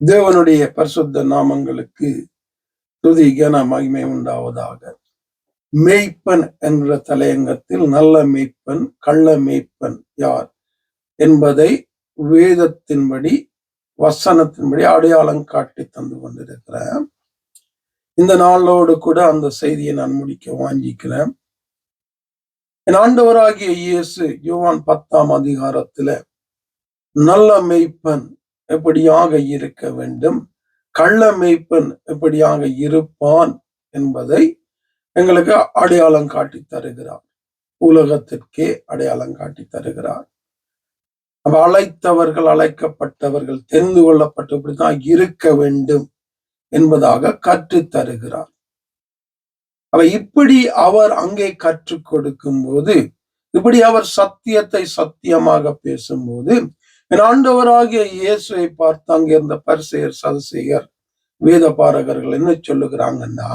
தேவனுடைய பரிசுத்த நாமங்களுக்கு துதி கன மகிமை உண்டாவதாக. மேய்ப்பன் என்ற தலையங்கத்தில் நல்ல மேய்ப்பன் கள்ள மேய்ப்பன் யார் என்பதை வேதத்தின்படி வசனத்தின்படி அடையாளம் காட்டி தந்து கொண்டிருக்கிறேன். இந்த நாளோடு கூட அந்த செய்தியை நான் முடிக்க வாஞ்சிக்கிறேன். என் ஆண்டவராகிய இயேசு யோவான் 10ஆம் அதிகாரத்துல நல்ல மேய்ப்பன் எப்படியாக இருக்க வேண்டும், கள்ள மேய்ப்பன் எப்படியாக இருப்பான் என்பதை எங்களுக்கு அடையாளம் காட்டி தருகிறார். உலகத்திற்கே அடையாளம் காட்டி தருகிறார். அழைத்தவர்கள், அழைக்கப்பட்டவர்கள், தெரிந்து கொள்ளப்பட்டு இப்படித்தான் இருக்க வேண்டும் என்பதாக கற்று தருகிறார். இப்படி அவர் அங்கே கற்றுக் கொடுக்கும் போது, இப்படி அவர் சத்தியத்தை சத்தியமாக பேசும்போது, என் ஆண்டவராகிய இயேசுவை பார்த்து அங்கே இருந்த பரிசேயர், சதுசேயர், வேத பாரகர்கள் என்ன சொல்லுகிறாங்கன்னா,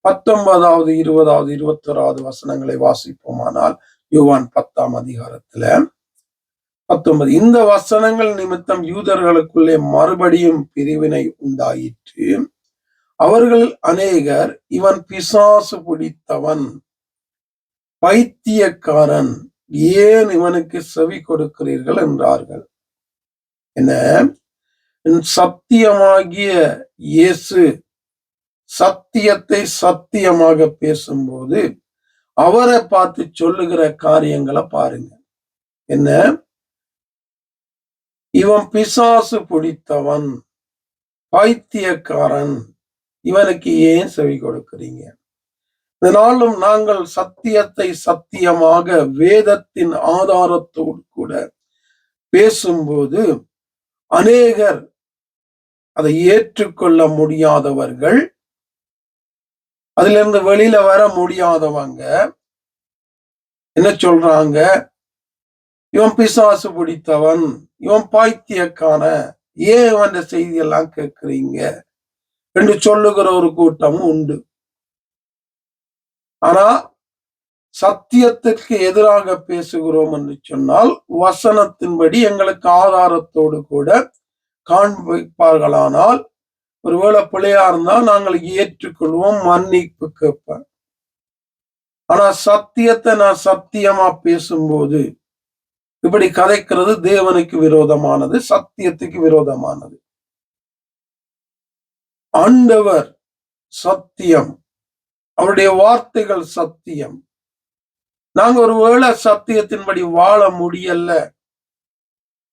19வது 20வது 21வது வசனங்களை வாசிப்போமானால் யோவான் 10ஆம் அதிகாரத்துல 19, இந்த வசனங்கள் நிமித்தம் யூதர்களுக்குள்ளே மறுபடியும் பிரிவினை உண்டாயிற்று. அவர்கள் அநேகர், இவன் பிசாசு பிடித்தவன், பைத்தியக்காரன், ஏன் இவனுக்கு செவி கொடுக்கிறீர்கள் என்றார்கள். என்ன, சத்தியமாகிய இயேசு சத்தியத்தை சத்தியமாக பேசும்போது அவரை பார்த்து சொல்லுகிற காரியங்களை பாருங்க. என்ன, இவன் பிசாசு பிடித்தவன், பைத்தியக்காரன், இவனுக்கு ஏன் செவி கொடுக்கிறீங்க? இதனாலும் நாங்கள் சத்தியத்தை சத்தியமாக வேதத்தின் ஆதாரத்தோடு கூட பேசும்போது அநேகர் அதை ஏற்றுக்கொள்ள முடியாதவர்கள், அதிலிருந்து வெளியில வர முடியாதவங்க என்ன சொல்றாங்க? இவன் பிசாசு பிடித்தவன், இவன் பைத்தியக்கான, ஏன் இவன் செய்தியெல்லாம் கேட்கிறீங்க என்று சொல்லுகிற ஒரு கூட்டமும் உண்டு. ஆனா சத்தியத்திற்கு எதிராக பேசுகிறோம் என்று சொன்னால் வசனத்தின்படி எங்களுக்கு ஆதாரத்தோடு கூட காண்பிப்பார்களானால், ஒருவேளை பிள்ளையா இருந்தால் நாங்கள் ஏற்றுக்கொள்வோம், மன்னிப்பு கேட்பேன். ஆனா சத்தியத்தை நான் சத்தியமா பேசும்போது இப்படி கதைக்கிறது தேவனுக்கு விரோதமானது, சத்தியத்துக்கு விரோதமானது. ஆண்டவர் சத்தியம், அவருடைய வார்த்தைகள் சத்தியம். நாங்க ஒருவேளை சத்தியத்தின்படி வாழ முடியல,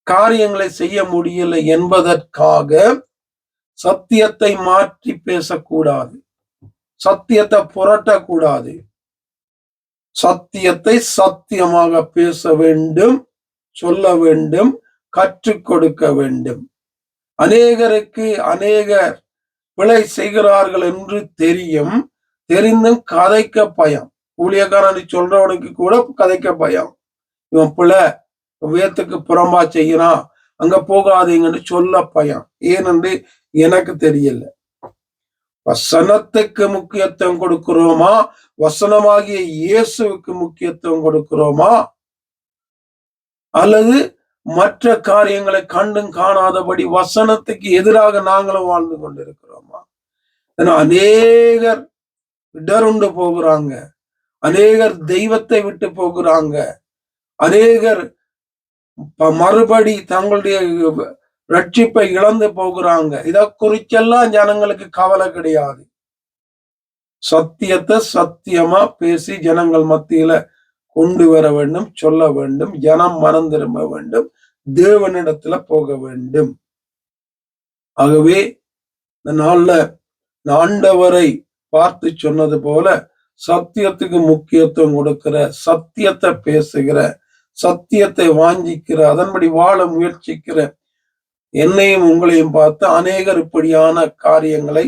காரியங்களை செய்ய முடியல என்பதற்காக சத்தியத்தை மாற்றி பேசக்கூடாது, சத்தியத்தை புரட்டக்கூடாது. சத்தியத்தை சத்தியமாக பேச வேண்டும், சொல்ல வேண்டும், கற்றுக் கொடுக்க வேண்டும். அநேகருக்கு அநேகர் பிழை செய்கிறார்கள் என்று தெரியும், தெரிந்தும் கதைக்க பயம். ஊழியக்காரன் சொல்றவனுக்கு கூட கதைக்க பயம். இவன் பிள்ளை வேதத்துக்கு புறம்பா செய்யறான், அங்க போகாதீங்கன்னு சொல்ல பயம். ஏனென்று எனக்கு தெரியல. வசனத்துக்கு முக்கியத்துவம் கொடுக்கிறோமா, வசனமாகிய இயேசுவுக்கு முக்கியத்துவம் கொடுக்கிறோமா, அல்லது மற்ற காரியங்களை கண்டும் காணாதபடி வசனத்துக்கு எதிராக நாங்களும் வாழ்ந்து கொண்டிருக்கிறோமா? அநேகர் இடருண்டு போகிறாங்க, அநேகர் தெய்வத்தை விட்டு போகிறாங்க, அநேகர் மறுபடி தங்களுடைய ரட்சிப்பை இழந்து போகிறாங்க. இத குறிச்செல்லாம் ஜனங்களுக்கு கவலை கிடையாது. சத்தியத்தை சத்தியமா பேசி ஜனங்கள் மத்தியில கொண்டு வர வேண்டும், சொல்ல வேண்டும், ஜனம் மனம் திரும்ப வேண்டும், தேவனிடத்துல போக வேண்டும். ஆகவே இந்த நாள்ல ஆண்டவரை பார்த்து சொன்னது போல சத்தியத்துக்கு முக்கியத்துவம் கொடுக்கிற, சத்தியத்தை பேசுகிற, சத்தியத்தை வாஞ்சிக்கிற, அதன்படி வாழ முயற்சிக்கிற என்னையும் உங்களையும் பார்த்து அநேகர் இப்படியான காரியங்களை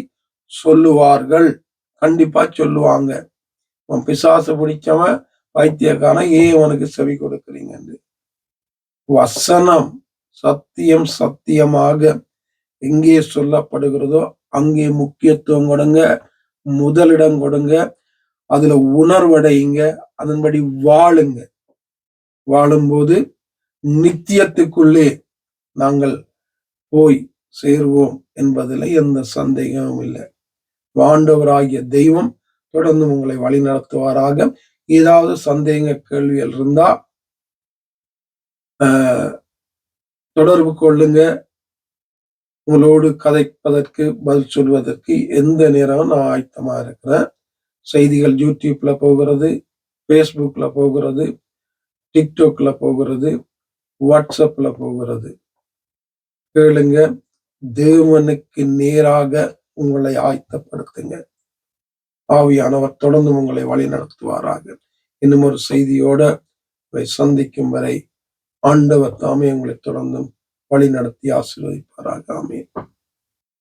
சொல்லுவார்கள். கண்டிப்பா சொல்லுவாங்க. பிசாசு பிடிச்சவன், பைத்தியக்கான, ஏன் அவனுக்கு செவி கொடுக்குறீங்க? வசனம் சத்தியம் சத்தியமாக எங்கே சொல்லப்படுகிறதோ அங்கே முக்கியத்துவம் கொடுங்க, முதலிடம் கொடுங்க, அதுல உணர்வடையுங்க, அதன்படி வாழுங்க. வாழும்போது நித்தியத்துக்குள்ளே நாங்கள் போய் சேருவோம் என்பதில் எந்த சந்தேகமும் இல்லை. ஆண்டவராகிய தெய்வம் தொடர்ந்து உங்களை வழி நடத்துவாராக. ஏதாவது சந்தேக கேள்விகள் இருந்தா தொடர்பு கொள்ளுங்க. உங்களோடு கதைப்பதற்கு பதில் சொல்வதற்கு எந்த நேரமும் நான் ஆயத்தமா இருக்கிறேன். செய்திகள் யூடியூப்ல போகிறது, பேஸ்புக்ல போகிறது, டிக்டாக்ல போகிறது, வாட்ஸ்அப்ல போகிறது. கேளுங்க. தேவனுக்கு நேராக உங்களை ஆயத்தப்படுத்துங்க. ஆவியானவர் தொடர்ந்து உங்களை வழி நடத்துவாராக. இன்னும் ஒரு செய்தியோட உங்களை சந்திக்கும் வரை ஆண்டவர் தாமே உங்களை தொடர்ந்தும் வழி நடத்தி ஆசீர்வதிப்பாராக. ஆமென்.